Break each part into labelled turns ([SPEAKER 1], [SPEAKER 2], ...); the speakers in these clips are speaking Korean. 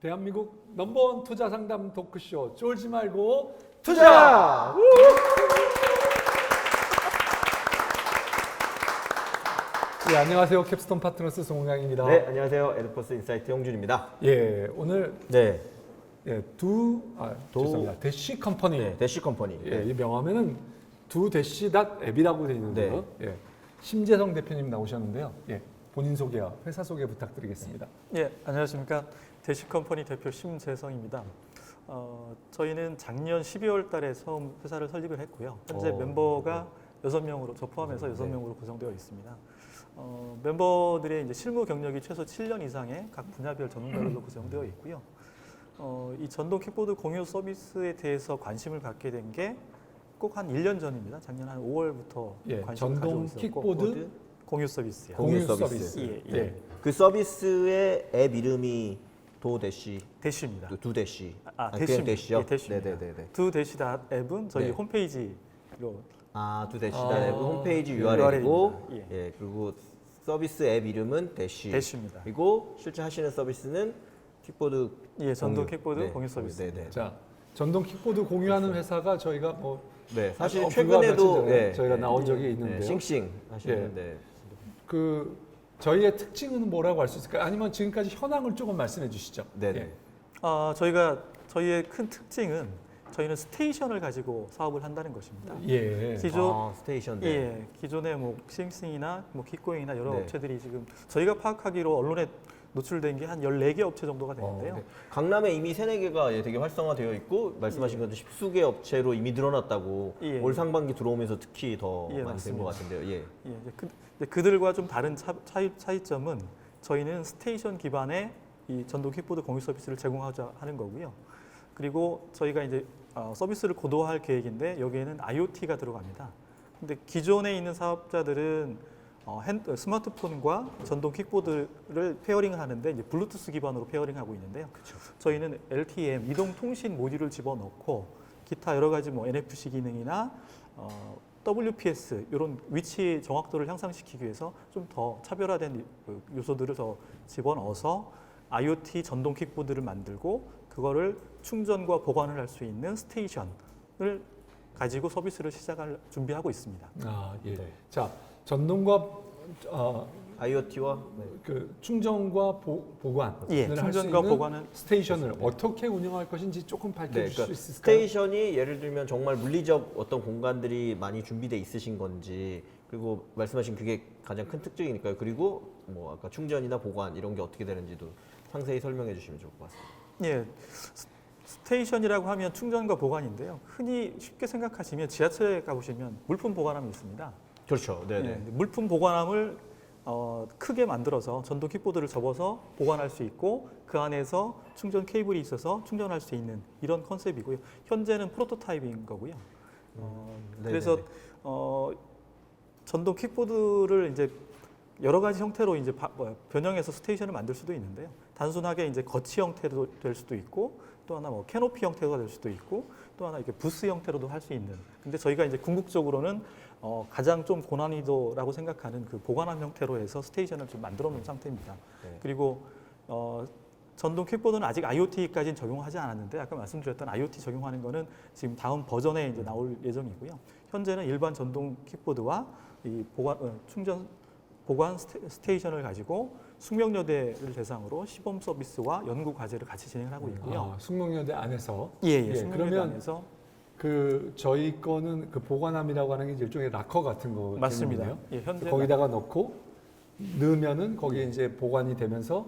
[SPEAKER 1] 대한민국 넘버원 투자 상담 토크쇼 쫄지 말고
[SPEAKER 2] 투자!
[SPEAKER 1] 네, 안녕하세요. 캡스톤 파트너스 송강입니다.
[SPEAKER 2] 네, 안녕하세요. 에드퍼스 인사이트 홍준입니다.
[SPEAKER 1] 예, 오늘
[SPEAKER 2] 네,
[SPEAKER 1] 죄송합니다. 대시 컴퍼니.
[SPEAKER 2] 네, 대시 컴퍼니.
[SPEAKER 1] 예, 이 명함에는 두-앱이라고 되어 있는데요. 예, 심재성 대표님 나오셨는데요. 예, 본인 소개와 회사 소개 부탁드리겠습니다.
[SPEAKER 3] 예, 안녕하십니까. 대시컴퍼니 대표 심재성입니다. 저희는 작년 12월 달에 처음 회사를 설립을 했고요. 현재 멤버가 6명으로, 저 포함해서 6명으로 구성되어 있습니다. 멤버들의 이제 실무 경력이 최소 7년 이상의 각 분야별 전문가들로 구성되어 있고요. 이 전동 킥보드 공유 서비스에 대해서 관심을 갖게 된 게 꼭 한 1년 전입니다. 작년 한 5월부터
[SPEAKER 1] 예,
[SPEAKER 3] 관심을
[SPEAKER 1] 전동
[SPEAKER 3] 가지고 있었고
[SPEAKER 1] 킥보드
[SPEAKER 3] 공유 서비스요.
[SPEAKER 1] 공유 서비스.
[SPEAKER 3] 예, 예.
[SPEAKER 1] 예.
[SPEAKER 2] 그 서비스의 앱 이름이 도대시,
[SPEAKER 3] 대시입니다.
[SPEAKER 2] 두대시.
[SPEAKER 3] 그냥
[SPEAKER 2] 그냥 대시요?
[SPEAKER 3] 예, 대시입니다.
[SPEAKER 2] 네네네.
[SPEAKER 3] 두 대시 앱은 저희
[SPEAKER 2] 네.
[SPEAKER 3] 홈페이지로
[SPEAKER 2] 두대시
[SPEAKER 1] 아,
[SPEAKER 2] 앱은 홈페이지
[SPEAKER 3] 예,
[SPEAKER 2] URL이고,
[SPEAKER 3] URL 입니다.
[SPEAKER 2] 예, 그리고 서비스 앱 이름은 대시.
[SPEAKER 3] 대시입니다.
[SPEAKER 2] 그리고 실제 하시는 서비스는 킥보드
[SPEAKER 3] 예, 전동
[SPEAKER 2] 공유.
[SPEAKER 3] 킥보드
[SPEAKER 2] 네,
[SPEAKER 3] 공유 서비스.
[SPEAKER 2] 네네.
[SPEAKER 1] 자, 전동 킥보드 공유하는 회사가 저희가
[SPEAKER 2] 네, 사실
[SPEAKER 1] 불과 며칠
[SPEAKER 2] 최근에도
[SPEAKER 1] 전에 저희가 나온 적이 있는데요.
[SPEAKER 2] 싱싱 하시는데.
[SPEAKER 1] 그 저희의 특징은 뭐라고 할 수 있을까요? 아니면 지금까지 현황을 조금 말씀해 주시죠.
[SPEAKER 2] 네네.
[SPEAKER 1] 예.
[SPEAKER 3] 저희의 큰 특징은 저희는 스테이션을 가지고 사업을 한다는 것입니다.
[SPEAKER 1] 예.
[SPEAKER 2] 스테이션.
[SPEAKER 3] 예, 기존의 뭐 싱싱이나 뭐 킥고잉이나 여러
[SPEAKER 2] 네.
[SPEAKER 3] 업체들이 지금 저희가 파악하기로 언론에 노출된 게 한 14개 업체 정도가 되는데요.
[SPEAKER 2] 네. 강남에 이미 3-4개가 되게 활성화되어 있고 말씀하신 것처럼 십수개 업체로 이미 늘어났다고
[SPEAKER 3] 예.
[SPEAKER 2] 올 상반기 들어오면서 특히 더
[SPEAKER 3] 예,
[SPEAKER 2] 많이 된 것
[SPEAKER 3] 맞습니다.
[SPEAKER 2] 같은데요. 예.
[SPEAKER 3] 예, 이제 그들과 좀 다른 차이점은 저희는 스테이션 기반의 이 전동 킥보드 공유 서비스를 제공하자 하는 거고요. 그리고 저희가 이제 서비스를 고도화할 계획인데 여기에는 IoT가 들어갑니다. 근데 기존에 있는 사업자들은 스마트폰과 전동 킥보드를 페어링을 하는데 이제 블루투스 기반으로 페어링하고 있는데요. 저희는 LTM 이동 통신 모듈을 집어넣고 기타 여러 가지 뭐 NFC 기능이나 WPS 이런 위치 정확도를 향상시키기 위해서 좀 더 차별화된 요소들을 더 집어넣어서 IoT 전동 킥보드를 만들고 그거를 충전과 보관을 할 수 있는 스테이션을 가지고 서비스를 시작할 준비하고 있습니다.
[SPEAKER 1] 예.
[SPEAKER 2] 네.
[SPEAKER 1] 자, 전동과
[SPEAKER 2] IoT와
[SPEAKER 1] 그 충전과 보관을
[SPEAKER 3] 예,
[SPEAKER 1] 할 수
[SPEAKER 3] 충전과
[SPEAKER 1] 있는
[SPEAKER 3] 보관은
[SPEAKER 1] 스테이션을 어떻게 운영할 것인지 조금 밝혀 주실 수 있을까요?
[SPEAKER 2] 스테이션이 예를 들면 정말 물리적 어떤 공간들이 많이 준비돼 있으신 건지 그리고 말씀하신 그게 가장 큰 특징이니까요. 그리고 뭐 아까 충전이나 보관 이런 게 어떻게 되는지도 상세히 설명해 주시면 좋을 것 같습니다.
[SPEAKER 3] 예, 스테이션이라고 하면 충전과 보관인데요. 흔히 쉽게 생각하시면 지하철에 가보시면 물품 보관함이 있습니다.
[SPEAKER 2] 그렇죠. 네네.
[SPEAKER 3] 예, 물품 보관함을 크게 만들어서 전동 킥보드를 접어서 보관할 수 있고 그 안에서 충전 케이블이 있어서 충전할 수 있는 이런 컨셉이고요. 현재는 프로토타입인 거고요. 그래서 전동 킥보드를 이제 여러 가지 형태로 이제 변형해서 스테이션을 만들 수도 있는데요. 단순하게 이제 거치 형태도 될 수도 있고 또 하나 뭐 캐노피 형태가 될 수도 있고 또 하나 이렇게 부스 형태로도 할 수 있는. 근데 저희가 이제 궁극적으로는 가장 좀 고난이도라고 생각하는 그 보관함 형태로 해서 스테이션을 좀 만들어 놓은 상태입니다.
[SPEAKER 2] 네.
[SPEAKER 3] 그리고 전동 킥보드는 아직 IoT까지는 적용하지 않았는데 아까 말씀드렸던 IoT 적용하는 거는 지금 다음 버전에 이제 나올 예정이고요. 현재는 일반 전동 킥보드와 이 충전 보관 스테이션을 가지고 숙명여대를 대상으로 시범 서비스와 연구 과제를 같이 진행을 하고 있고요.
[SPEAKER 1] 숙명여대 안에서
[SPEAKER 3] 예, 숙명여대
[SPEAKER 1] 그러면
[SPEAKER 3] 안에서
[SPEAKER 1] 그 저희 거는 그 보관함이라고 하는 게 일종의 락커 같은 거
[SPEAKER 3] 맞습니다.
[SPEAKER 1] 개념이네요.
[SPEAKER 3] 예, 현재
[SPEAKER 1] 거기다가 넣고 넣으면은 거기에 이제 보관이 되면서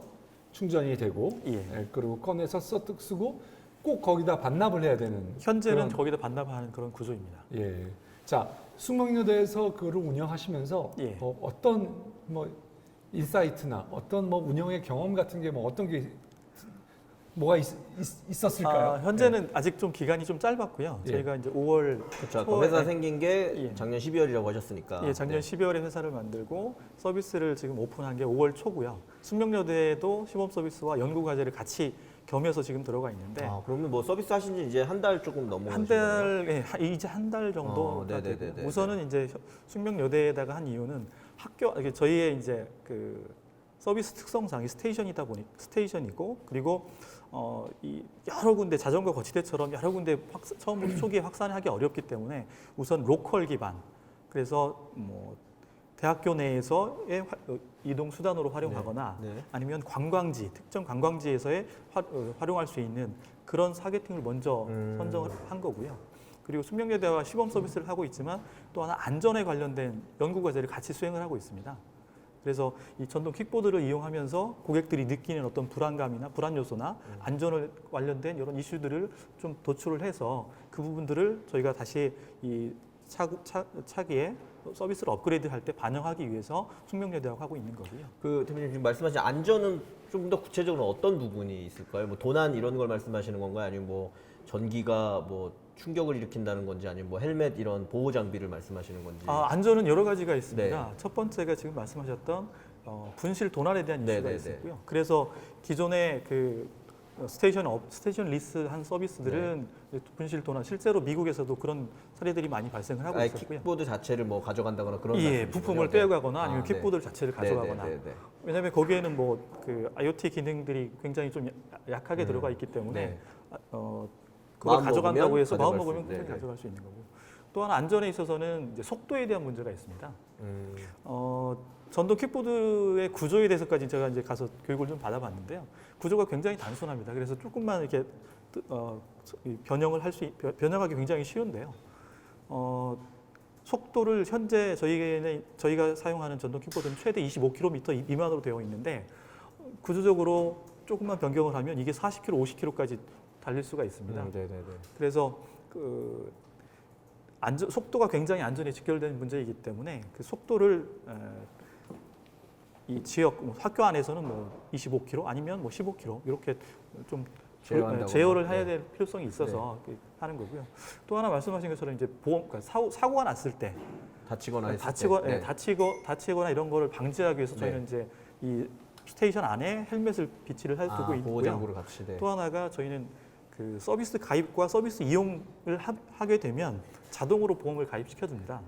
[SPEAKER 1] 충전이 되고
[SPEAKER 3] 예.
[SPEAKER 1] 그리고 꺼내서 써뜩 쓰고 꼭 거기다 반납을 해야 되는
[SPEAKER 3] 현재는
[SPEAKER 1] 그런-
[SPEAKER 3] 거기다 반납하는 그런 구조입니다.
[SPEAKER 1] 예. 자, 숙명여대에서 그걸 운영하시면서
[SPEAKER 3] 예.
[SPEAKER 1] 어떤 뭐 인사이트나 어떤 뭐 운영의 경험 같은 게 뭐 어떤 게 뭐가 있었을까요?
[SPEAKER 3] 현재는 아직 좀 기간이 좀 짧았고요.
[SPEAKER 1] 예.
[SPEAKER 3] 저희가 이제 5월
[SPEAKER 2] 그렇죠. 아까
[SPEAKER 3] 초에-
[SPEAKER 2] 회사 생긴 게
[SPEAKER 3] 예.
[SPEAKER 2] 작년 12월이라고 하셨으니까.
[SPEAKER 3] 예, 작년 12월에 회사를 만들고 서비스를 지금 오픈한 게 5월 초고요. 숙명여대도 시범 서비스와 연구 과제를 같이 겸해서 지금 들어가 있는데
[SPEAKER 2] 그러면 뭐 서비스 하신 지 이제 한 달 조금 넘은
[SPEAKER 3] 한 달, 이제 한 달 정도가
[SPEAKER 2] 네네네네.
[SPEAKER 3] 되고 우선은 이제 숙명여대에다가 한 이유는 저희의 이제 그 서비스 특성상 이 스테이션이다 보니 스테이션이고 그리고 이 여러 군데 자전거 거치대처럼 여러 군데 처음부터 초기에 확산하기 어렵기 때문에 우선 로컬 기반 그래서 뭐 대학교 내에서의 이동 수단으로 활용하거나
[SPEAKER 2] 네. 네.
[SPEAKER 3] 아니면 관광지 특정 관광지에서의 활용할 수 있는 그런 타겟팅을 먼저 선정을 한 거고요. 그리고 숙명여대와 시범 서비스를 하고 있지만 또 하나 안전에 관련된 연구 과제를 같이 수행을 하고 있습니다. 그래서 이 전동 킥보드를 이용하면서 고객들이 느끼는 어떤 불안감이나 불안 요소나 안전을 관련된 이런 이슈들을 좀 도출을 해서 그 부분들을 저희가 다시 이 차기에 서비스를 업그레이드할 때 반영하기 위해서 숙명여대하고 하고 있는 거고요.
[SPEAKER 2] 그 대표님 지금 말씀하신 안전은 좀 더 구체적으로 어떤 부분이 있을까요? 뭐 도난 이런 걸 말씀하시는 건가요? 아니면 뭐 전기가 뭐 충격을 일으킨다는 건지 아니면 뭐 헬멧 이런 보호 장비를 말씀하시는 건지.
[SPEAKER 3] 안전은 여러 가지가 있습니다.
[SPEAKER 2] 네.
[SPEAKER 3] 첫 번째가 지금 말씀하셨던 분실 도난에 대한 이슈가
[SPEAKER 2] 네네네.
[SPEAKER 3] 있었고요. 그래서 기존의 그 스테이션 리스한 서비스들은 분실 도난 실제로 미국에서도 그런 사례들이 많이 발생을 하고
[SPEAKER 2] 아예
[SPEAKER 3] 있었고요.
[SPEAKER 2] 킥보드 자체를 뭐 가져간다거나 그런
[SPEAKER 3] 예,
[SPEAKER 2] 말씀이시군요.
[SPEAKER 3] 부품을
[SPEAKER 2] 네.
[SPEAKER 3] 빼가거나 아니면
[SPEAKER 2] 네.
[SPEAKER 3] 킥보드 자체를 가져가거나.
[SPEAKER 2] 네.
[SPEAKER 3] 왜냐하면 거기에는 뭐 그 IoT 기능들이 굉장히 좀 약하게 들어가 있기 때문에
[SPEAKER 2] 네.
[SPEAKER 3] 그걸
[SPEAKER 2] 마음
[SPEAKER 3] 가져간다고
[SPEAKER 2] 먹으면
[SPEAKER 3] 해서 마음
[SPEAKER 2] 가져갈 수
[SPEAKER 3] 먹으면
[SPEAKER 2] 있는,
[SPEAKER 3] 충분히
[SPEAKER 2] 네.
[SPEAKER 3] 가져갈 수 있는 거고. 또 하나 안전에 있어서는 이제 속도에 대한 문제가 있습니다. 전동 킥보드의 구조에 대해서까지 제가 이제 가서 교육을 좀 받아봤는데요. 구조가 굉장히 단순합니다. 그래서 조금만 이렇게 변형하기 굉장히 쉬운데요. 속도를 현재 저희가 사용하는 전동 킥보드는 최대 25km 미만으로 되어 있는데 구조적으로 조금만 변경을 하면 이게 40km, 50km까지 달릴 수가 있습니다. 그래서 속도가 굉장히 안전에 직결된 문제이기 때문에 그 속도를 이 지역 학교 안에서는 뭐 25km 아니면 뭐 15km 이렇게 좀 제어를 해야 될 필요성이 있어서 하는 거고요. 또 하나 말씀하신 것처럼 이제 그러니까 사고가 났을 때
[SPEAKER 2] 다치거나
[SPEAKER 3] 다치거나 이런 거를 방지하기 위해서 저희는 이제 이 스테이션 안에 헬멧을 비치를 두고
[SPEAKER 2] 보호
[SPEAKER 3] 있고요.
[SPEAKER 2] 장구를 같이. 네.
[SPEAKER 3] 또 하나가 저희는 그 서비스 가입과 서비스 이용을 하게 되면 자동으로 보험을 가입시켜 줍니다.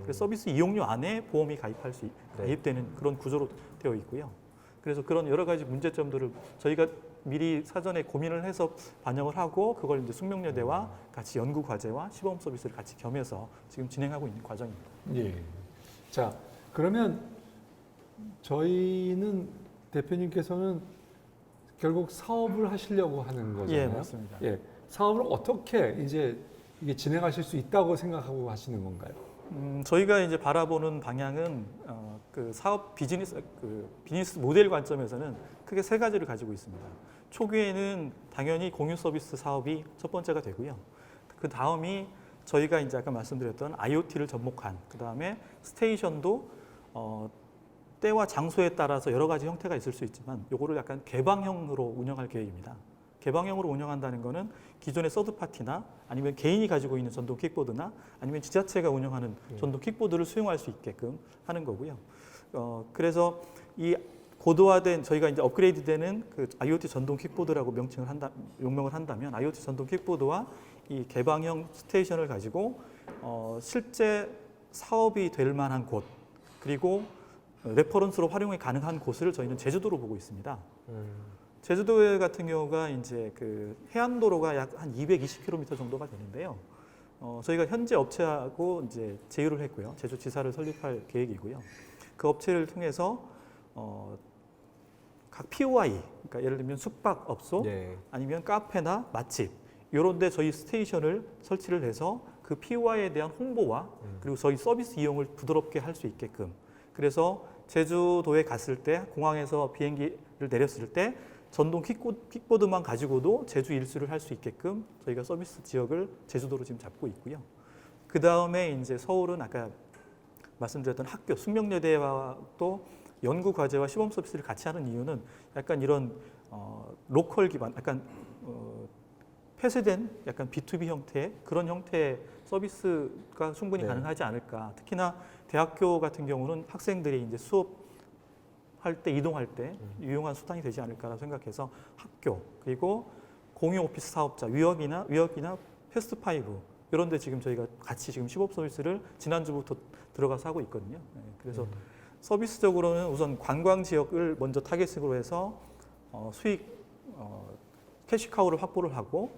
[SPEAKER 3] 그래서 서비스 이용료 안에 보험이 가입되는 그런 구조로 되어 있고요. 그래서 그런 여러 가지 문제점들을 저희가 미리 사전에 고민을 해서 반영을 하고 그걸 이제 숙명여대와 같이 연구 과제와 시범 서비스를 같이 겸해서 지금 진행하고 있는 과정입니다.
[SPEAKER 1] 예. 자, 그러면 저희는 대표님께서는 결국 사업을 하시려고 하는 거잖아요.
[SPEAKER 3] 예, 맞습니다.
[SPEAKER 1] 예. 사업을 어떻게 이제 이게 진행하실 수 있다고 생각하고 하시는 건가요?
[SPEAKER 3] 저희가 이제 바라보는 방향은 그 사업 비즈니스 모델 관점에서는 크게 세 가지를 가지고 있습니다. 초기에는 당연히 공유 서비스 사업이 첫 번째가 되고요. 그 다음이 저희가 이제 아까 말씀드렸던 IoT를 접목한 그 다음에 스테이션도 때와 장소에 따라서 여러 가지 형태가 있을 수 있지만 요거를 약간 개방형으로 운영할 계획입니다. 개방형으로 운영한다는 거는 기존의 서드파티나 아니면 개인이 가지고 있는 전동 킥보드나 아니면 지자체가 운영하는 전동 킥보드를 수용할 수 있게끔 하는 거고요. 그래서 이 고도화된 저희가 이제 업그레이드되는 그 IoT 전동 킥보드라고 명명을 한다면 IoT 전동 킥보드와 이 개방형 스테이션을 가지고 실제 사업이 될 만한 곳 그리고 레퍼런스로 활용이 가능한 곳을 저희는 제주도로 보고 있습니다. 제주도 같은 경우가 이제 그 해안도로가 약 한 220km 정도가 되는데요. 저희가 현재 업체하고 이제 제휴를 했고요. 제주지사를 설립할 계획이고요. 그 업체를 통해서 각 POI, 그러니까 예를 들면 숙박업소, 아니면 카페나 맛집 이런 데 저희 스테이션을 설치를 해서 그 POI에 대한 홍보와 그리고 저희 서비스 이용을 부드럽게 할 수 있게끔 그래서 제주도에 갔을 때 공항에서 비행기를 내렸을 때 전동 킥보드만 가지고도 제주 일수를 할 수 있게끔 저희가 서비스 지역을 제주도로 지금 잡고 있고요. 그 다음에 이제 서울은 아까 말씀드렸던 학교, 숙명여대와 또 연구 과제와 시범 서비스를 같이 하는 이유는 약간 이런 로컬 기반, 약간 폐쇄된 약간 B2B 형태의 그런 형태의 서비스가 충분히 가능하지 않을까. 특히나 대학교 같은 경우는 학생들이 이제 수업할 때 이동할 때 유용한 수단이 되지 않을까라고 생각해서 학교 그리고 공유 오피스 사업자 위협이나 패스트파이브 이런 데 지금 저희가 같이 지금 시범 서비스를 지난주부터 들어가서 하고 있거든요. 그래서 서비스적으로는 우선 관광 지역을 먼저 타겟으로 해서 수익 캐시카우를 확보를 하고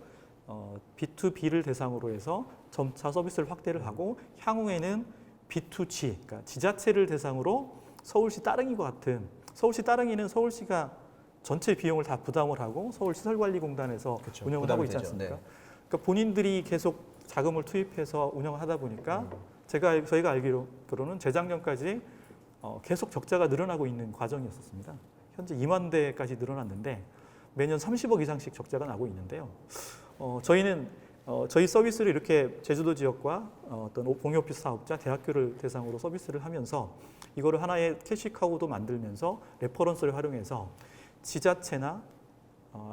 [SPEAKER 3] B2B를 대상으로 해서 점차 서비스를 확대를 하고 향후에는 B2G, 그러니까 지자체를 대상으로 서울시 따릉이와 같은 서울시 따릉이는 서울시가 전체 비용을 다 부담을 하고 서울시설관리공단에서
[SPEAKER 2] 그렇죠.
[SPEAKER 3] 운영을 하고 있지 않습니까? 그러니까 본인들이 계속 자금을 투입해서 운영을 하다 보니까 저희가 알기로는 재작년까지 계속 적자가 늘어나고 있는 과정이었습니다. 현재 2만 대까지 늘어났는데 매년 30억 이상씩 적자가 나고 있는데요. 저희는 저희 서비스를 이렇게 제주도 지역과 어떤 공유오피스 사업자, 대학교를 대상으로 서비스를 하면서 이거를 하나의 캐시카우도 만들면서 레퍼런스를 활용해서 지자체나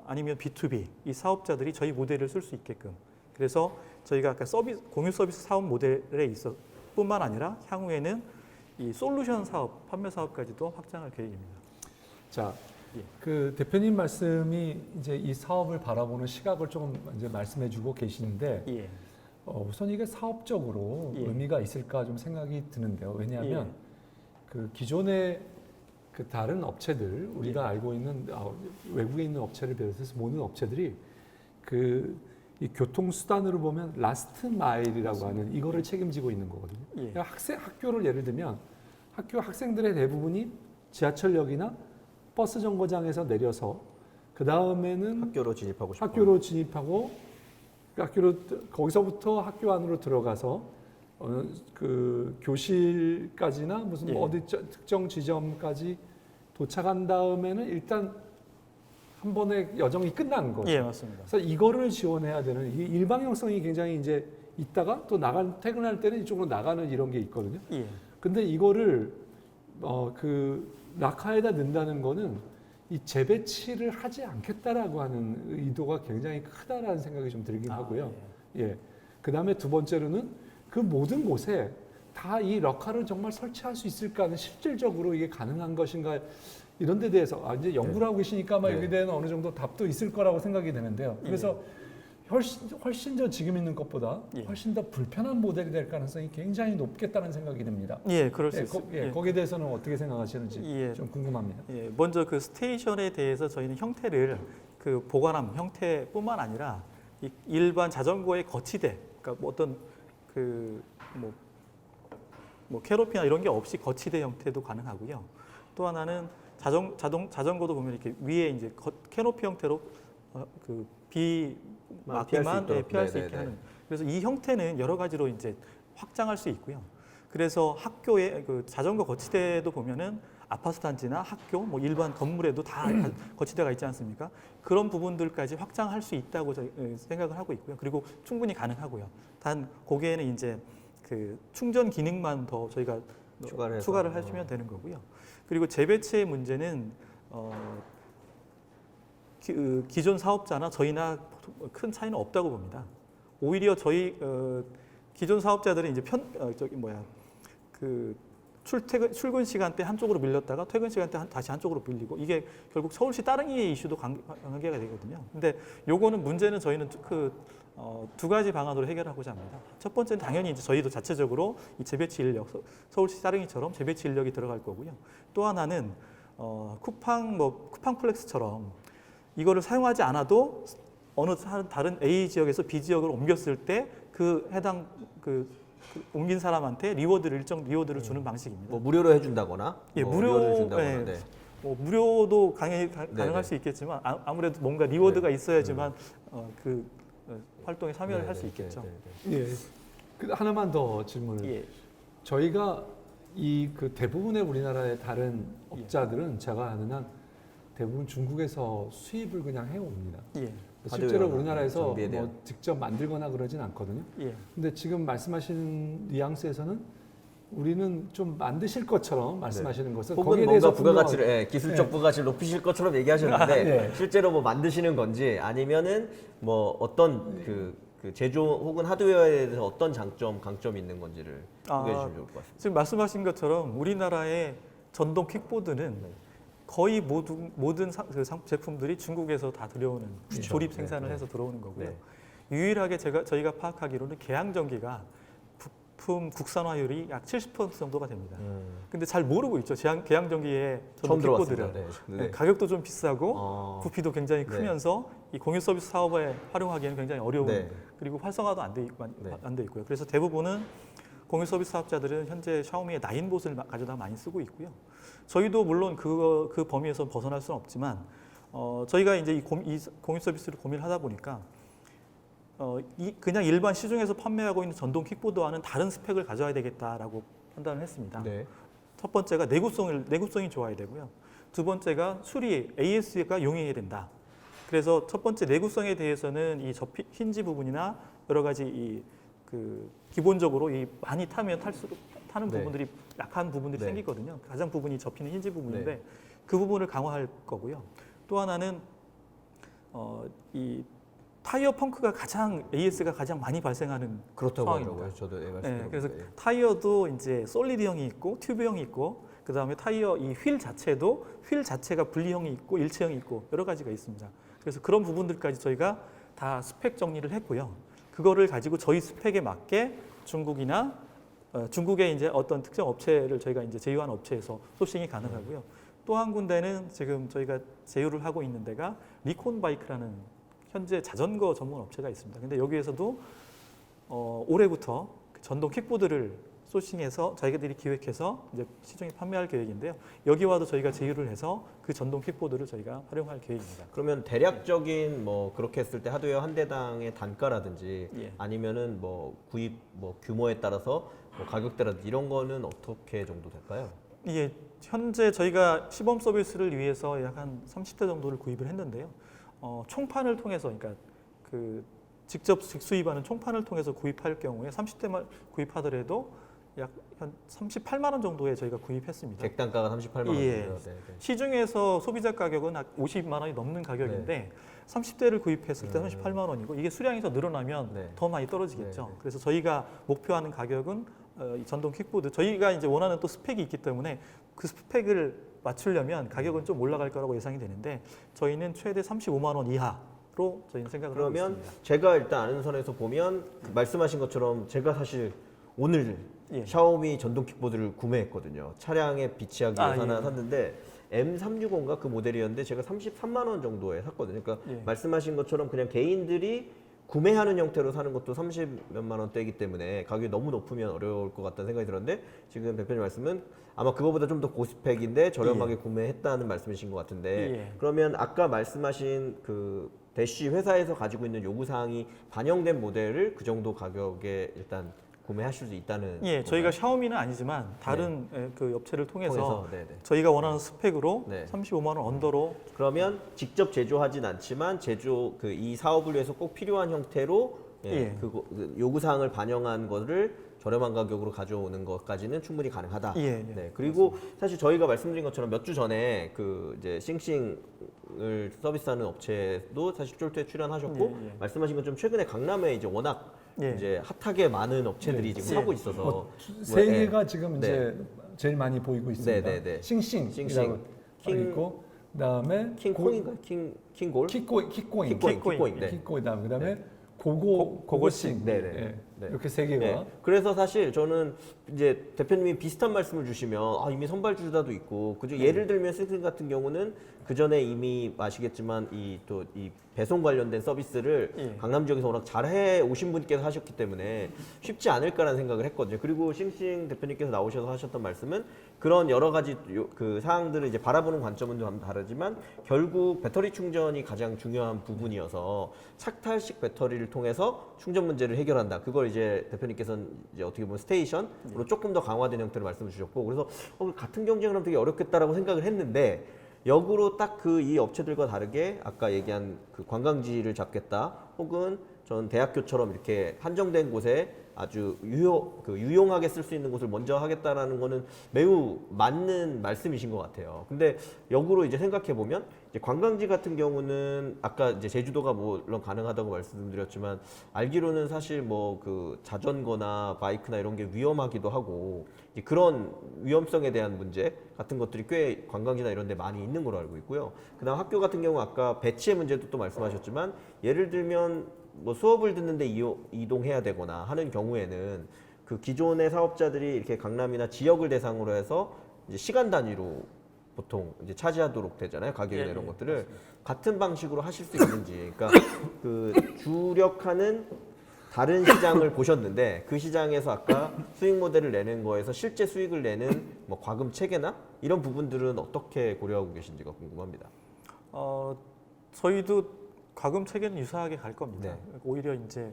[SPEAKER 3] 아니면 B2B 이 사업자들이 저희 모델을 쓸 수 있게끔 그래서 저희가 아까 공유 서비스 사업 모델에 있어 뿐만 아니라 향후에는 이 솔루션 사업, 판매 사업까지도 확장할 계획입니다.
[SPEAKER 1] 자,
[SPEAKER 3] 예.
[SPEAKER 1] 그 대표님 말씀이 이제 이 사업을 바라보는 시각을 조금 이제 말씀해주고 계시는데
[SPEAKER 3] 예.
[SPEAKER 1] 우선 이게 사업적으로
[SPEAKER 3] 예.
[SPEAKER 1] 의미가 있을까 좀 생각이 드는데요. 왜냐하면 그 기존의 그 다른 업체들 우리가 알고 있는 외국에 있는 업체를 비롯해서 모든 업체들이 이 교통 수단으로 보면 라스트 마일이라고 하는 이거를 책임지고 있는 거거든요.
[SPEAKER 3] 예.
[SPEAKER 1] 그러니까 학교를 예를 들면 학교 학생들의 대부분이 지하철역이나 버스 정거장에서 내려서 그 다음에는
[SPEAKER 2] 학교로 진입하고 싶어.
[SPEAKER 1] 학교로 진입하고 거기서부터 학교 안으로 들어가서 그 교실까지나 무슨
[SPEAKER 3] 예.
[SPEAKER 1] 어디 특정 지점까지 도착한 다음에는 일단 한 번에 여정이 끝나는 거죠.
[SPEAKER 3] 예, 맞습니다.
[SPEAKER 1] 그래서 이거를 지원해야 되는 이 일방형성이 굉장히 이제 있다가 또 퇴근할 때는 이쪽으로 나가는 이런 게 있거든요.
[SPEAKER 3] 예.
[SPEAKER 1] 근데 이거를 그 낙하에다 넣는다는 거는 이 재배치를 하지 않겠다라고 하는 의도가 굉장히 크다라는 생각이 좀 들긴 하고요. 예. 그다음에 두 번째로는 그 모든 곳에 다 이 럭카를 정말 설치할 수 있을까 하는 실질적으로 이게 가능한 것인가 이런 데 대해서 이제 연구를 하고 계시니까 아마 여기에 대한 어느 정도 답도 있을 거라고 생각이 되는데요. 그래서 훨씬 더 지금 있는 것보다 훨씬 더 불편한 모델이 될 가능성이 굉장히 높겠다는 생각이 듭니다.
[SPEAKER 3] 예, 그럴 수 있습니다.
[SPEAKER 1] 거기에 대해서는 어떻게 생각하시는지
[SPEAKER 3] 예.
[SPEAKER 1] 좀 궁금합니다.
[SPEAKER 3] 예, 먼저 그 스테이션에 대해서 저희는 형태를 그 보관함 형태뿐만 아니라 일반 자전거의 거치대, 그러니까 뭐 어떤 뭐 캐로피나 이런 게 없이 거치대 형태도 가능하고요. 또 하나는 자전거도 보면 이렇게 위에 이제 캐노피 형태로 그 비 맞기만 피할 수 있게 하는. 그래서 이 형태는 여러 가지로 이제 확장할 수 있고요. 그래서 학교에 그 자전거 거치대도 보면은 아파트 단지나 학교, 뭐 일반 건물에도 다 거치대가 있지 않습니까? 그런 부분들까지 확장할 수 있다고 생각을 하고 있고요. 그리고 충분히 가능하고요. 단 거기에는 이제 그 충전 기능만 더 저희가 추가를 하시면 되는 거고요. 그리고 재배치의 문제는 기존 사업자나 저희나 큰 차이는 없다고 봅니다. 오히려 저희 기존 사업자들은 이제 출근 시간대 한쪽으로 밀렸다가 퇴근 시간대 다시 한쪽으로 밀리고 이게 결국 서울시 따릉이의 이슈도 관계가 되거든요. 근데 요거는 문제는 저희는 두 가지 방안으로 해결하고자 합니다. 첫 번째는 당연히 이제 저희도 자체적으로 이 재배치 인력, 서울시 따릉이처럼 재배치 인력이 들어갈 거고요. 또 하나는 쿠팡 플렉스처럼 이거를 사용하지 않아도 어느 다른 A 지역에서 B 지역으로 옮겼을 때 그 해당 옮긴 사람한테 일정 리워드를 주는 방식입니다.
[SPEAKER 2] 뭐 무료로 해준다거나,
[SPEAKER 3] 예,
[SPEAKER 2] 리워드를 준다거나.
[SPEAKER 3] 예,
[SPEAKER 2] 네.
[SPEAKER 3] 무료도 가능할 수 있겠지만 아무래도 뭔가 리워드가 있어야지만 활동에 참여를 할 수 있겠죠.
[SPEAKER 1] 예. 하나만 더 질문을.
[SPEAKER 3] 예.
[SPEAKER 1] 저희가 그 대부분의 우리나라의 다른 업자들은 제가 아는 한 대부분 중국에서 수입을 그냥 해옵니다.
[SPEAKER 3] 예.
[SPEAKER 1] 실제로 우리나라에서
[SPEAKER 2] 정비에 대한.
[SPEAKER 1] 뭐 직접 만들거나 그러진 않거든요.
[SPEAKER 3] 예.
[SPEAKER 1] 근데 지금 말씀하신 뉘앙스에서는 우리는 좀 만드실 것처럼 말씀하시는 것은
[SPEAKER 2] 혹은
[SPEAKER 1] 거기에
[SPEAKER 2] 뭔가
[SPEAKER 1] 대해서
[SPEAKER 2] 부가가치를 기술적 부가가치를 높이실 것처럼 얘기하셨는데
[SPEAKER 1] 네.
[SPEAKER 2] 실제로 뭐 만드시는 건지 아니면은 뭐 어떤 그 제조 혹은 하드웨어에 대해서 어떤 장점, 강점이 있는 건지를 소개해 주시면 좋을 것 같습니다.
[SPEAKER 3] 지금 말씀하신 것처럼 우리나라의 전동 킥보드는 거의 모든 제품들이 중국에서 다 들여오는 조립 생산을 해서 들어오는 거고요. 유일하게 저희가 파악하기로는 개항 전기가 부품 국산화율이 약 70% 정도가 됩니다. 근데 잘 모르고 있죠. 계양전기의
[SPEAKER 2] 처음
[SPEAKER 3] 전동
[SPEAKER 2] 들어봤습니다.
[SPEAKER 3] 킥보드를.
[SPEAKER 2] 네.
[SPEAKER 3] 네, 가격도 좀 비싸고 부피도 굉장히
[SPEAKER 2] 네.
[SPEAKER 3] 크면서 이 공유 서비스 사업에 활용하기에는 굉장히 어려운
[SPEAKER 2] 네.
[SPEAKER 3] 그리고 활성화도 안 돼
[SPEAKER 2] 네.
[SPEAKER 3] 있고요. 그래서 대부분은 공유 서비스 사업자들은 현재 샤오미의 9봇을 가져다 많이 쓰고 있고요. 저희도 물론 그 범위에서 벗어날 수는 없지만 저희가 이제 이 공유 서비스를 고민을 하다 보니까 그냥 일반 시중에서 판매하고 있는 전동 킥보드와는 다른 스펙을 가져야 되겠다라고 판단을 했습니다.
[SPEAKER 2] 네.
[SPEAKER 3] 첫 번째가 내구성이 좋아야 되고요. 두 번째가 수리 AS가 용이해야 된다. 그래서 첫 번째 내구성에 대해서는 이 힌지 부분이나 여러 가지 기본적으로 많이 타면 탈수록 타는
[SPEAKER 2] 네.
[SPEAKER 3] 부분들이 약한 부분들이
[SPEAKER 2] 네.
[SPEAKER 3] 생기거든요. 가장 부분이 접히는 힌지 부분인데
[SPEAKER 2] 네.
[SPEAKER 3] 그 부분을 강화할 거고요. 또 하나는 이 타이어 펑크가 AS가 가장 많이 발생하는
[SPEAKER 2] 그렇다고
[SPEAKER 3] 상황입니다.
[SPEAKER 2] 하더라고요. 저도
[SPEAKER 3] 네, 그래서
[SPEAKER 2] 말씀드렸는데.
[SPEAKER 3] 타이어도 이제 솔리드형이 있고 튜브형이 있고 그 다음에 타이어 이 휠 자체가 분리형이 있고 일체형이 있고 여러 가지가 있습니다. 그래서 그런 부분들까지 저희가 다 스펙 정리를 했고요. 그거를 가지고 저희 스펙에 맞게 중국의 이제 어떤 특정 업체를 저희가 이제 제휴한 업체에서 소싱이 가능하고요. 또 한 군데는 지금 저희가 제휴를 하고 있는 데가 리콘 바이크라는 현재 자전거 전문 업체가 있습니다. 근데 여기에서도 올해부터 전동 킥보드를 소싱해서 자기들이 기획해서 이제 시중에 판매할 계획인데요. 여기와도 저희가 제휴를 해서 그 전동 킥보드를 저희가 활용할 계획입니다.
[SPEAKER 2] 그러면 대략적인 뭐 그렇게 했을 때 하드웨어 한 대당의 단가라든지
[SPEAKER 3] 예.
[SPEAKER 2] 아니면은 뭐 구입 뭐 규모에 따라서 뭐 가격대라든지 이런 거는 어떻게 정도 될까요?
[SPEAKER 3] 이게 현재 저희가 시범 서비스를 위해서 약 한 30대 정도를 구입을 했는데요. 총판을 통해서 그러니까 직접 직수입하는 총판을 통해서 구입할 경우에 30대만 구입하더라도 약 한 38만 원 정도에 저희가 구입했습니다.
[SPEAKER 2] 객단가가 38만 원.
[SPEAKER 3] 예.
[SPEAKER 2] 정도요. 네, 네.
[SPEAKER 3] 시중에서 소비자 가격은 약 50만 원이 넘는 가격인데 30대를 구입했을 때 38만 원이고 이게 수량이 더 늘어나면
[SPEAKER 2] 네.
[SPEAKER 3] 더 많이 떨어지겠죠.
[SPEAKER 2] 네, 네.
[SPEAKER 3] 그래서 저희가 목표하는 가격은 이 전동 킥보드 저희가 이제 원하는 또 스펙이 있기 때문에 그 스펙을 맞추려면 가격은 좀 올라갈 거라고 예상이 되는데 저희는 최대 35만 원 이하로 저희는 생각을 하고
[SPEAKER 2] 그러면
[SPEAKER 3] 있습니다.
[SPEAKER 2] 제가 일단 아는 선에서 보면 말씀하신 것처럼 제가 사실 오늘
[SPEAKER 3] 예.
[SPEAKER 2] 샤오미 전동 킥보드를 구매했거든요. 차량에 비치하기 위해서 하나
[SPEAKER 3] 예.
[SPEAKER 2] 샀는데 M365인가 그 모델이었는데 제가 33만 원 정도에 샀거든요. 그러니까
[SPEAKER 3] 예.
[SPEAKER 2] 말씀하신 것처럼 그냥 개인들이 구매하는 형태로 사는 것도 30몇만 원대이기 때문에 가격이 너무 높으면 어려울 것 같다는 생각이 들었는데 지금 대표님 말씀은 아마 그거보다 좀 더 고스펙인데 저렴하게 구매했다는 말씀이신 것 같은데
[SPEAKER 3] 예.
[SPEAKER 2] 그러면 아까 말씀하신 그 대쉬 회사에서 가지고 있는 요구사항이 반영된 모델을 그 정도 가격에 일단 구매하실 수 있다는
[SPEAKER 3] 예, 저희가
[SPEAKER 2] 건가요?
[SPEAKER 3] 샤오미는 아니지만 다른 그 업체를 통해서
[SPEAKER 2] 네네.
[SPEAKER 3] 저희가 원하는 스펙으로
[SPEAKER 2] 네.
[SPEAKER 3] 35만 원 언더로
[SPEAKER 2] 그러면 직접 제조하진 않지만 이 사업을 위해서 꼭 필요한 형태로
[SPEAKER 3] 예.
[SPEAKER 2] 그 요구사항을 반영한 거를 저렴한 가격으로 가져오는 것까지는 충분히 가능하다.
[SPEAKER 3] 예, 예.
[SPEAKER 2] 네. 그리고 사실 저희가 말씀드린 것처럼 몇 주 전에 그 이제 싱싱을 서비스하는 업체도 사실 쫄트에 출연하셨고
[SPEAKER 3] 예, 예.
[SPEAKER 2] 말씀하신 것처럼 최근에 강남에 이제 워낙
[SPEAKER 3] 예.
[SPEAKER 2] 이제 핫하게 많은 업체들이
[SPEAKER 1] 네.
[SPEAKER 2] 지금
[SPEAKER 3] 예.
[SPEAKER 2] 하고 있어서
[SPEAKER 1] 세
[SPEAKER 2] 뭐, 예.
[SPEAKER 1] 개가 지금 이제 제일 많이 보이고 있습니다.
[SPEAKER 2] 네, 네, 네.
[SPEAKER 1] 싱싱이라고
[SPEAKER 2] 싱싱. 킹-
[SPEAKER 1] 있고 그다음에
[SPEAKER 2] 킹콩인가? 킹골?
[SPEAKER 1] 킥코인,
[SPEAKER 2] 킥코인. 네.
[SPEAKER 1] 킥코인 그다음에
[SPEAKER 2] 네.
[SPEAKER 1] 고고싱
[SPEAKER 2] 네, 네.
[SPEAKER 1] 예.
[SPEAKER 2] 네.
[SPEAKER 1] 이렇게 세 개가
[SPEAKER 2] 네. 그래서 사실 저는 이제 대표님이 비슷한 말씀을 주시면 이미 선발주자도 있고 그죠 예를 들면 싱싱 같은 경우는 그 전에 이미 아시겠지만 이 배송 관련된 서비스를
[SPEAKER 3] 예.
[SPEAKER 2] 강남 지역에서 워낙 잘해 오신 분께서 하셨기 때문에 쉽지 않을까라는 생각을 했거든요. 그리고 싱싱 대표님께서 나오셔서 하셨던 말씀은 그런 여러 가지 그 사항들을 이제 바라보는 관점은 좀 다르지만 결국 배터리 충전이 가장 중요한 부분이어서 착탈식 배터리를 통해서 충전 문제를 해결한다. 그걸 이제 대표님께서는 이제 어떻게 보면 스테이션으로 조금 더 강화된 형태로 말씀을 주셨고 그래서 같은 경쟁을 하면 되게 어렵겠다라고 생각을 했는데 역으로 딱 그 이 업체들과 다르게 아까 얘기한 그 관광지를 잡겠다 혹은 전 대학교처럼 이렇게 한정된 곳에 아주 유용하게 쓸 수 있는 곳을 먼저 하겠다라는 거는 매우 맞는 말씀이신 것 같아요. 근데 역으로 이제 생각해 보면 이제 관광지 같은 경우는 아까 이제 제주도가 물론 가능하다고 말씀드렸지만 알기로는 사실 뭐 그 자전거나 바이크나 이런 게 위험하기도 하고 이제 그런 위험성에 대한 문제 같은 것들이 꽤 관광지나 이런 데 많이 있는 걸로 알고 있고요. 그다음 학교 같은 경우 아까 배치의 문제도 또 말씀하셨지만 예를 들면 뭐 수업을 듣는데 이동해야 되거나 하는 경우에는 그 기존의 사업자들이 이렇게 강남이나 지역을 대상으로 해서 이제 시간 단위로 보통 이제 차지하도록 되잖아요. 가격이나
[SPEAKER 3] 예,
[SPEAKER 2] 이런
[SPEAKER 3] 예,
[SPEAKER 2] 것들을
[SPEAKER 3] 맞습니다.
[SPEAKER 2] 같은 방식으로 하실 수 있는지. 그러니까 그 주력하는 다른 시장을 보셨는데 그 시장에서 아까 수익 모델을 내는 거에서 실제 수익을 내는 뭐 과금 체계나 이런 부분들은 어떻게 고려하고 계신지가 궁금합니다.
[SPEAKER 3] 저희도 과금 체계는 유사하게 갈 겁니다.
[SPEAKER 2] 네.
[SPEAKER 3] 오히려 이제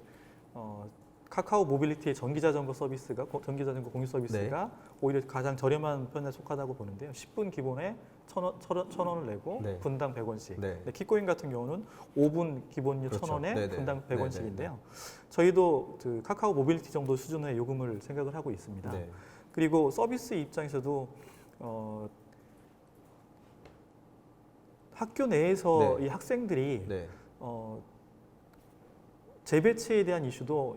[SPEAKER 3] 카카오 모빌리티의 전기자전거 서비스가 전기자전거 공유 서비스가 오히려 가장 저렴한 편에 속하다고 보는데요. 10분 기본에 1,000원을 내고
[SPEAKER 2] 네.
[SPEAKER 3] 분당 100원씩.
[SPEAKER 2] 네.
[SPEAKER 3] 근데 킥코인 같은 경우는 5분 기본료
[SPEAKER 2] 그렇죠.
[SPEAKER 3] 1,000원에
[SPEAKER 2] 네네.
[SPEAKER 3] 분당
[SPEAKER 2] 네네.
[SPEAKER 3] 100원씩인데요. 저희도 그 카카오 모빌리티 정도 수준의 요금을 생각을 하고 있습니다.
[SPEAKER 2] 네.
[SPEAKER 3] 그리고 서비스 입장에서도 학교 내에서
[SPEAKER 2] 네.
[SPEAKER 3] 이 학생들이
[SPEAKER 2] 네.
[SPEAKER 3] 재배치에 대한 이슈도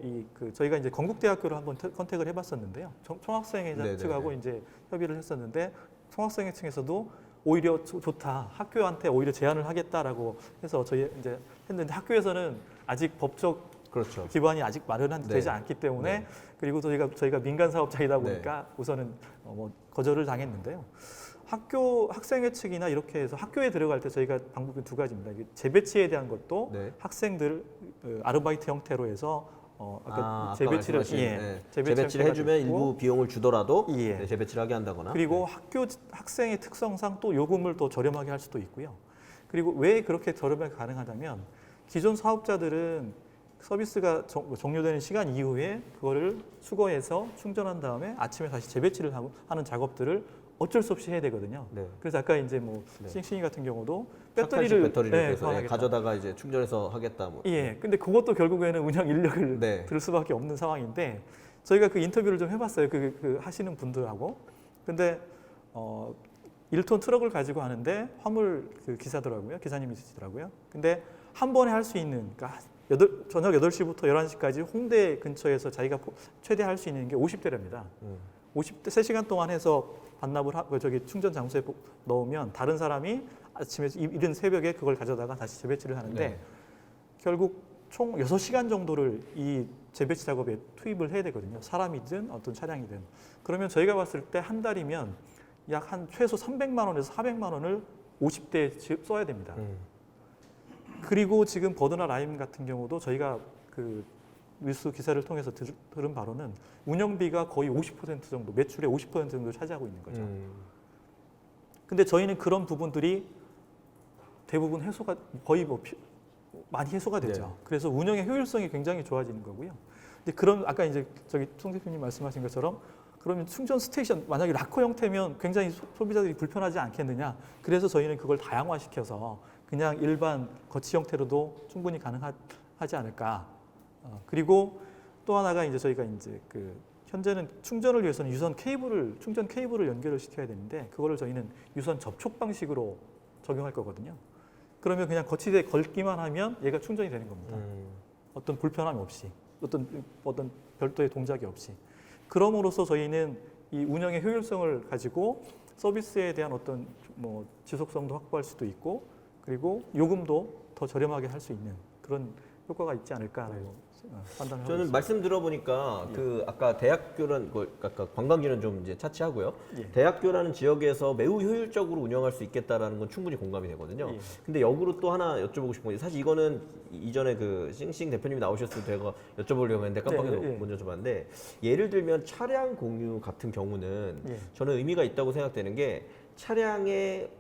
[SPEAKER 3] 저희가 이제 건국대학교를 한번 컨택을 해봤었는데요. 총학생회
[SPEAKER 2] 네네네.
[SPEAKER 3] 측하고 이제 협의를 했었는데 총학생회 측에서도 오히려 좋다. 학교한테 오히려 제안을 하겠다라고 해서 저희 이제 했는데 학교에서는 아직 법적
[SPEAKER 2] 그렇죠.
[SPEAKER 3] 기반이 아직 되지
[SPEAKER 2] 네.
[SPEAKER 3] 않기 때문에
[SPEAKER 2] 네.
[SPEAKER 3] 그리고 저희가 민간 사업자이다 보니까 우선은 거절을 당했는데요. 학생회 측이나 이렇게 해서 학교에 들어갈 때 저희가 방법이 두 가지입니다. 이게 재배치에 대한 것도
[SPEAKER 2] 네.
[SPEAKER 3] 학생들 아르바이트 형태로 해서
[SPEAKER 2] 아까
[SPEAKER 3] 재배치를
[SPEAKER 2] 말씀하신, 네.
[SPEAKER 3] 재배치를
[SPEAKER 2] 재배치를 해주면
[SPEAKER 3] 해가지고
[SPEAKER 2] 일부 비용을 주더라도
[SPEAKER 3] 예.
[SPEAKER 2] 네, 재배치를 하게 한다거나.
[SPEAKER 3] 그리고 학생의 특성상 또 요금을 또 저렴하게 할 수도 있고요. 그리고 왜 그렇게 저렴하게 가능하냐면 기존 사업자들은 서비스가 종료되는 시간 이후에 그거를 수거해서 충전한 다음에 아침에 다시 재배치를 하는 작업들을 어쩔 수 없이 해야 되거든요.
[SPEAKER 2] 네.
[SPEAKER 3] 그래서 아까 이제
[SPEAKER 2] 네.
[SPEAKER 3] 싱싱이 같은 경우도
[SPEAKER 2] 배터리를
[SPEAKER 3] 배터리를
[SPEAKER 2] 그래서
[SPEAKER 3] 교환하겠다.
[SPEAKER 2] 가져다가 이제 충전해서 하겠다. 뭐.
[SPEAKER 3] 예, 근데 그것도 결국에는 운영 인력을
[SPEAKER 2] 네.
[SPEAKER 3] 들 수밖에 없는 상황인데 저희가 그 인터뷰를 좀 해봤어요. 그 하시는 분들하고. 근데 1톤 트럭을 가지고 하는데 화물 그 기사더라고요. 기사님이시더라고요. 근데 한 번에 할 수 있는, 그러니까 저녁 8시부터 11시까지 홍대 근처에서 자기가 최대 할 수 있는 게 50대랍니다. 50대 3시간 동안 해서 반납을 충전 장소에 넣으면 다른 사람이 아침에 이른 새벽에 그걸 가져다가 다시 재배치를 하는데
[SPEAKER 2] 네.
[SPEAKER 3] 결국 총 6시간 정도를 이 재배치 작업에 투입을 해야 되거든요. 사람이든 어떤 차량이든. 그러면 저희가 봤을 때 한 달이면 약 한 최소 300만 원에서 400만 원을 50대에 써야 됩니다. 그리고 지금 버드나 라임 같은 경우도 저희가 그 뉴스 기사를 통해서 들은 바로는 운영비가 거의 50% 정도, 매출의 50% 정도를 차지하고 있는 거죠. 근데 저희는 그런 부분들이 대부분 해소가 거의 많이 해소가 되죠.
[SPEAKER 2] 네.
[SPEAKER 3] 그래서 운영의 효율성이 굉장히 좋아지는 거고요. 근데 그런 아까 이제 송 대표님 말씀하신 것처럼 그러면 충전 스테이션 만약에 락커 형태면 굉장히 소비자들이 불편하지 않겠느냐. 그래서 저희는 그걸 다양화시켜서 그냥 일반 거치 형태로도 충분히 가능하지 않을까. 그리고 또 하나가 이제 저희가 이제 현재는 충전을 위해서는 충전 케이블을 연결을 시켜야 되는데 그거를 저희는 유선 접촉 방식으로 적용할 거거든요. 그러면 그냥 거치대에 걸기만 하면 얘가 충전이 되는 겁니다. 어떤 불편함이 없이, 어떤 별도의 동작이 없이. 그럼으로써 저희는 이 운영의 효율성을 가지고 서비스에 대한 어떤 지속성도 확보할 수도 있고, 그리고 요금도 더 저렴하게 할 수 있는 그런 효과가 있지 않을까라고 판단을 하고
[SPEAKER 2] 저는
[SPEAKER 3] 있습니다.
[SPEAKER 2] 말씀 들어보니까 아까 대학교는 아까 관광지는 좀 이제 차치하고요.
[SPEAKER 3] 예.
[SPEAKER 2] 대학교라는 지역에서 매우 효율적으로 운영할 수 있겠다라는 건 충분히 공감이 되거든요.
[SPEAKER 3] 예.
[SPEAKER 2] 근데 역으로 또 하나 여쭤보고 싶은 게 사실 이거는 이전에 그 싱싱 대표님이 나오셨을 때 제가 여쭤보려고 했는데 깜빡해서
[SPEAKER 3] 예, 예.
[SPEAKER 2] 못 여쭤봤는데 예를 들면 차량 공유 같은 경우는
[SPEAKER 3] 예.
[SPEAKER 2] 저는 의미가 있다고 생각되는 게 차량을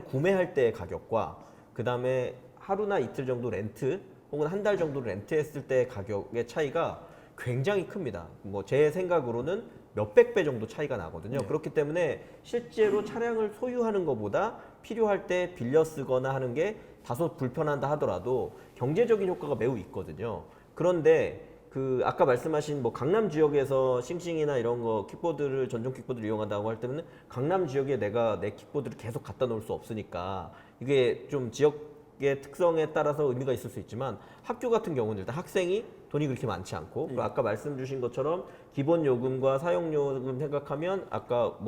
[SPEAKER 2] 구매할 때의 가격과 그 다음에 하루나 이틀 정도 렌트 혹은 한 달 정도 렌트했을 때 가격의 차이가 굉장히 큽니다. 제 생각으로는 몇백 배 정도 차이가 나거든요.
[SPEAKER 3] 네.
[SPEAKER 2] 그렇기 때문에 실제로 차량을 소유하는 것보다 필요할 때 빌려 쓰거나 하는 게 다소 불편하다 하더라도 경제적인 효과가 매우 있거든요. 그런데 아까 말씀하신 강남 지역에서 싱싱이나 이런 거 전용 킥보드를 이용한다고 할 때는 강남 지역에 내가 내 킥보드를 계속 갖다 놓을 수 없으니까 이게 좀 지역의 특성에 따라서 의미가 있을 수 있지만 학교 같은 경우는 일단 학생이 돈이 그렇게 많지 않고 그리고 아까 말씀 주신 것처럼 기본 요금과 사용요금 생각하면 아까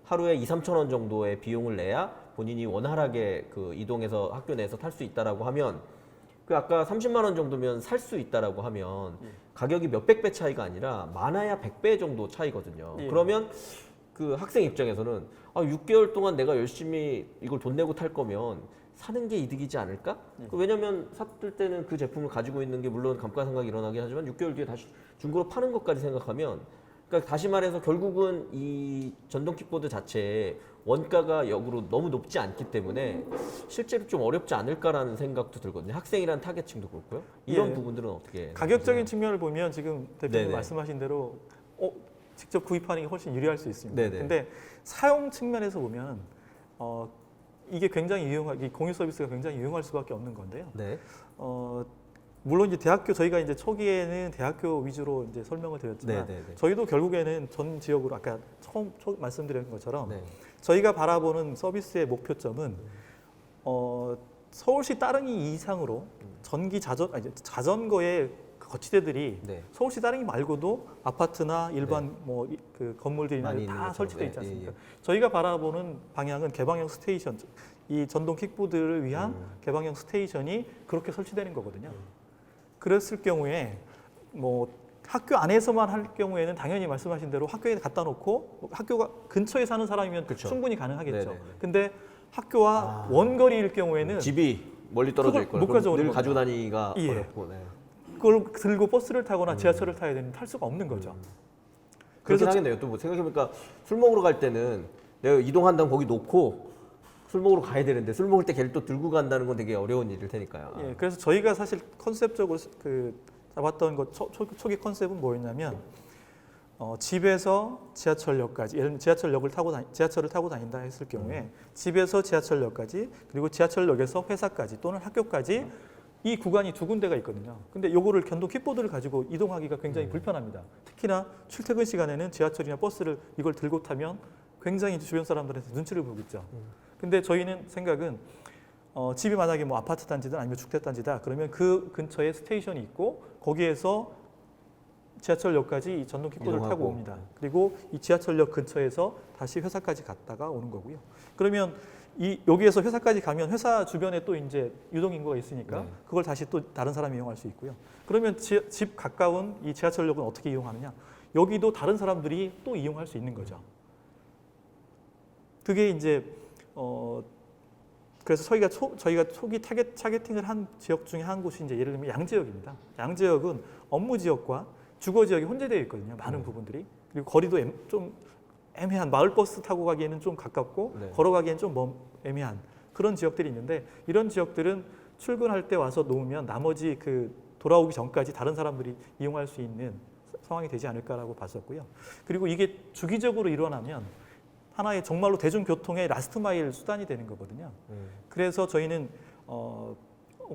[SPEAKER 2] 하루에 2-3천 원 정도의 비용을 내야 본인이 원활하게 이동해서 학교 내에서 탈 수 있다라고 하면 그 아까 30만 원 정도면 살 수 있다라고 하면 가격이 몇백 배 차이가 아니라 많아야 100배 정도 차이거든요.
[SPEAKER 3] 예.
[SPEAKER 2] 그러면 그 학생 입장에서는 6개월 동안 내가 열심히 이걸 돈 내고 탈 거면 사는 게 이득이지 않을까? 왜냐면 샀을 때는 그 제품을 가지고 있는 게 물론 감가상각이 일어나긴 하지만 6개월 뒤에 다시 중고로 파는 것까지 생각하면 그러니까 다시 말해서 결국은 이 전동 킥보드 자체에 원가가 역으로 너무 높지 않기 때문에 실제로 좀 어렵지 않을까라는 생각도 들거든요. 학생이란 타겟층도 그렇고요. 이런
[SPEAKER 3] 예.
[SPEAKER 2] 부분들은 어떻게
[SPEAKER 3] 가격적인 측면을 보면 지금 대표님
[SPEAKER 2] 네네.
[SPEAKER 3] 말씀하신 대로 직접 구입하는 게 훨씬 유리할 수 있습니다.
[SPEAKER 2] 네네.
[SPEAKER 3] 근데 사용 측면에서 보면 이게 굉장히 이 공유 서비스가 굉장히 유용할 수밖에 없는 건데요.
[SPEAKER 2] 네.
[SPEAKER 3] 물론 이제 저희가 이제 초기에는 대학교 위주로 이제 설명을 드렸지만
[SPEAKER 2] 네네네.
[SPEAKER 3] 저희도 결국에는 전 지역으로 아까 처음 말씀드린 것처럼
[SPEAKER 2] 네.
[SPEAKER 3] 저희가 바라보는 서비스의 목표점은 서울시 따릉이 이상으로 자전거의 거치대들이
[SPEAKER 2] 네.
[SPEAKER 3] 서울시 따릉이 말고도 아파트나 일반 그 건물들이나
[SPEAKER 2] 많이 있는
[SPEAKER 3] 다
[SPEAKER 2] 것처럼.
[SPEAKER 3] 설치돼 있지
[SPEAKER 2] 예,
[SPEAKER 3] 않습니까?
[SPEAKER 2] 예,
[SPEAKER 3] 저희가 바라보는 방향은 개방형 스테이션, 이 전동 킥보드를 위한 개방형 스테이션이 그렇게 설치되는 거거든요. 그랬을 경우에 학교 안에서만 할 경우에는 당연히 말씀하신 대로 학교에 갖다 놓고 학교가 근처에 사는 사람이면
[SPEAKER 2] 그쵸.
[SPEAKER 3] 충분히 가능하겠죠.
[SPEAKER 2] 네네네.
[SPEAKER 3] 근데 학교와 원거리일 경우에는
[SPEAKER 2] 집이 멀리 떨어져
[SPEAKER 3] 그걸
[SPEAKER 2] 있거나
[SPEAKER 3] 못
[SPEAKER 2] 그럼
[SPEAKER 3] 가져오는
[SPEAKER 2] 늘
[SPEAKER 3] 겁니다.
[SPEAKER 2] 가지고 다니기가
[SPEAKER 3] 예.
[SPEAKER 2] 어렵고. 네.
[SPEAKER 3] 그걸 들고 버스를 타거나 지하철을 타야 되는 탈 수가 없는 거죠.
[SPEAKER 2] 그렇긴
[SPEAKER 3] 그래서
[SPEAKER 2] 하겠네요. 또 생각해보니까 술 먹으러 갈 때는 내가 이동한다면 거기 놓고 술 먹으러 가야 되는데 술 먹을 때 걔를 또 들고 간다는 건 되게 어려운 일일 테니까요.
[SPEAKER 3] 예, 그래서 저희가 사실 컨셉적으로 잡았던 초기 컨셉은 뭐였냐면 집에서 지하철역까지, 예를 들면 지하철을 타고 다닌다 했을 경우에 집에서 지하철역까지 그리고 지하철역에서 회사까지 또는 학교까지 이 구간이 두 군데가 있거든요. 근데 요거를 전동 킥보드를 가지고 이동하기가 굉장히 불편합니다. 특히나 출퇴근 시간에는 지하철이나 버스를 이걸 들고 타면 굉장히 주변 사람들한테 눈치를 보겠죠. 근데 저희는 생각은 집이 만약에 아파트 단지든 아니면 주택 단지다 그러면 그 근처에 스테이션이 있고 거기에서 지하철역까지 이 전동 킥보드를
[SPEAKER 2] 이동하고.
[SPEAKER 3] 타고 옵니다. 그리고 이 지하철역 근처에서 다시 회사까지 갔다가 오는 거고요. 그러면 여기에서 회사까지 가면 회사 주변에 또 이제 유동 인구가 있으니까
[SPEAKER 2] 네.
[SPEAKER 3] 그걸 다시 또 다른 사람이 이용할 수 있고요. 그러면 집 가까운 이 지하철역은 어떻게 이용하느냐? 여기도 다른 사람들이 또 이용할 수 있는 거죠. 그게 이제 그래서 저희가 초기 타겟팅을 한 지역 중에 한 곳이 이제 예를 들면 양지역입니다. 양지역은 업무 지역과 주거 지역이 혼재되어 있거든요. 많은 부분들이. 그리고 거리도 좀 애매한 마을 버스 타고 가기에는 좀 가깝고
[SPEAKER 2] 네.
[SPEAKER 3] 걸어가기에는 좀 애매한 그런 지역들이 있는데 이런 지역들은 출근할 때 와서 놓으면 나머지 돌아오기 전까지 다른 사람들이 이용할 수 있는 상황이 되지 않을까라고 봤었고요. 그리고 이게 주기적으로 일어나면 하나의 정말로 대중교통의 라스트 마일 수단이 되는 거거든요. 그래서 저희는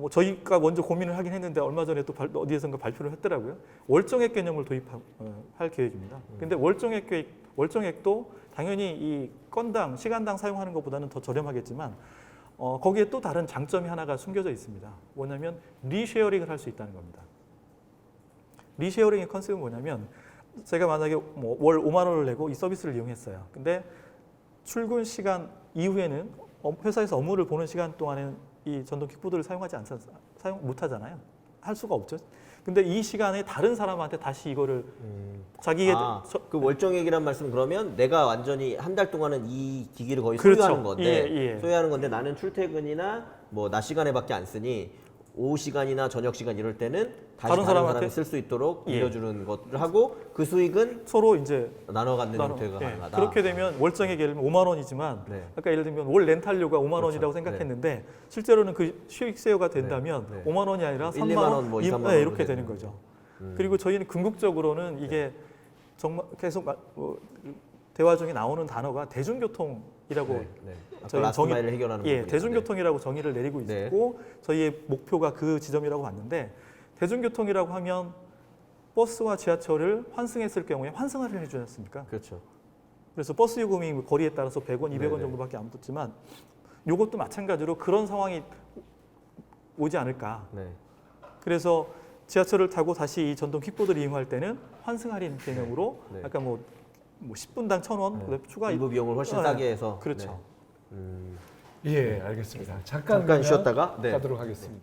[SPEAKER 3] 저희가 먼저 고민을 하긴 했는데 얼마 전에 또 어디에선가 발표를 했더라고요. 월정액 개념을 도입할 계획입니다. 근데 월정액도 당연히 이 건당 시간당 사용하는 것보다는 더 저렴하겠지만 거기에 또 다른 장점이 하나가 숨겨져 있습니다. 뭐냐면 리쉐어링을 할 수 있다는 겁니다. 리쉐어링의 컨셉은 뭐냐면 제가 만약에 월 5만 원을 내고 이 서비스를 이용했어요. 근데 출근 시간 이후에는 회사에서 업무를 보는 시간 동안에는 이 전동 킥보드를 사용 못 하잖아요. 할 수가 없죠. 근데 이 시간에 다른 사람한테 다시 이거를
[SPEAKER 2] 그 월정액이란 말씀은 그러면 내가 완전히 한 달 동안은 이 기기를 거의
[SPEAKER 3] 그렇죠.
[SPEAKER 2] 소유하는 건데
[SPEAKER 3] 예.
[SPEAKER 2] 소유하는 건데 나는 출퇴근이나 낮 시간에밖에 안 쓰니 오후 시간이나 저녁 시간 이럴 때는 다시 다른 사람이 쓸 수 있도록 빌려주는 것을 하고 그 수익은
[SPEAKER 3] 서로 이제
[SPEAKER 2] 나눠 갖는 형태가 가능하다.
[SPEAKER 3] 그렇게 되면 월정액이 예를 들면 5만 원이지만
[SPEAKER 2] 네.
[SPEAKER 3] 아까 예를 들면 월 렌탈료가 5만 원이라고 생각했는데 실제로는 그 수익세어가 된다면
[SPEAKER 2] 네.
[SPEAKER 3] 5만 원이 아니라 3만
[SPEAKER 2] 1, 2만 원, 2, 3만 원
[SPEAKER 3] 이렇게 되는 거죠. 그리고 저희는 궁극적으로는 이게 정말 계속 대화 중에 나오는 단어가 대중교통이라고
[SPEAKER 2] 아까 라스트마일을 해결하는 부분이죠.
[SPEAKER 3] 대중교통이라고 정의를 내리고
[SPEAKER 2] 네.
[SPEAKER 3] 있고 저희의 목표가 그 지점이라고 봤는데 대중교통이라고 하면 버스와 지하철을 환승했을 경우에 환승 할인을 해주지 않습니까?
[SPEAKER 2] 그렇죠.
[SPEAKER 3] 그래서 버스 요금이 거리에 따라서 100원, 200원
[SPEAKER 2] 네네.
[SPEAKER 3] 정도밖에 안 붙지만 이것도 마찬가지로 그런 상황이 오지 않을까.
[SPEAKER 2] 네.
[SPEAKER 3] 그래서 지하철을 타고 다시 이 전동 킥보드를 이용할 때는 환승 할인 개념으로
[SPEAKER 2] 네.
[SPEAKER 3] 아까 뭐 10분당 1,000원 그다음에 추가
[SPEAKER 2] 일부 비용을 훨씬 싸게 해서
[SPEAKER 3] 그렇죠.
[SPEAKER 2] 네.
[SPEAKER 1] 예, 알겠습니다.
[SPEAKER 2] 잠깐 쉬었다가
[SPEAKER 1] 가도록 하겠습니다.